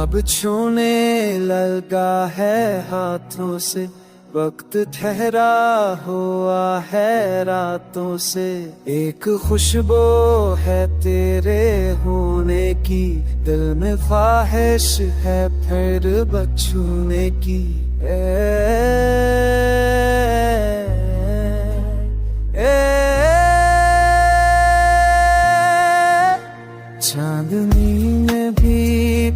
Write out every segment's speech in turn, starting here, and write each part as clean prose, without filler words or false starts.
अब छूने लगा है हाथों से, वक्त ठहरा हुआ है रातों से। एक खुशबू है तेरे होने की, दिल में ख्वाहिश है फिर बछूने की। चांदनी ने भी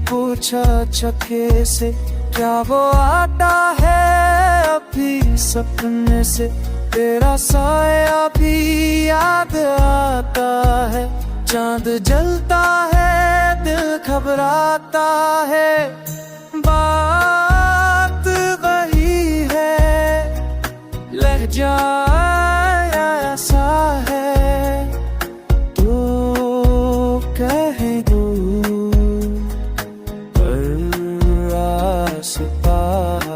पूछा चके से, क्या वो आता है अभी सपने से। तेरा साया भी याद आता है, चांद जलता है दिल घबराता है। बात वही है, लहजा ऐसा है, तो कह दूं पर आसपास।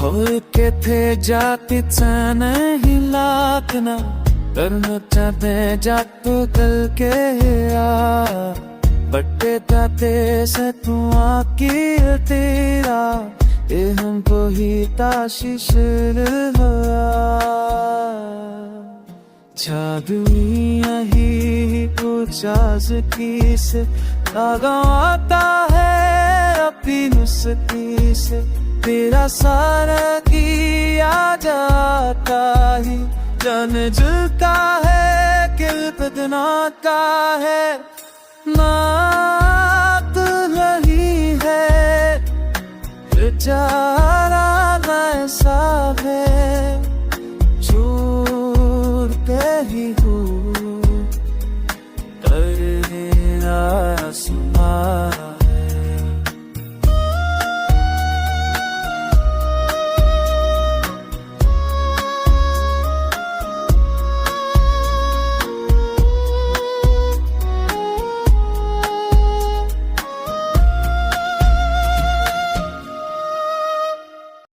होके थे जाती नहीं लातना, करना चाहते जात कल के बट्टे ताते से तू आकी तेरा, ये हमको ही ताशीश हुआ। जादू यही कुछ की से आगा आता है अपनी नुस्खी से। तेरा सारा किया जाता ही जान जुलता है, किल बदना का है। नात नहीं है बेचारा ऐसा है,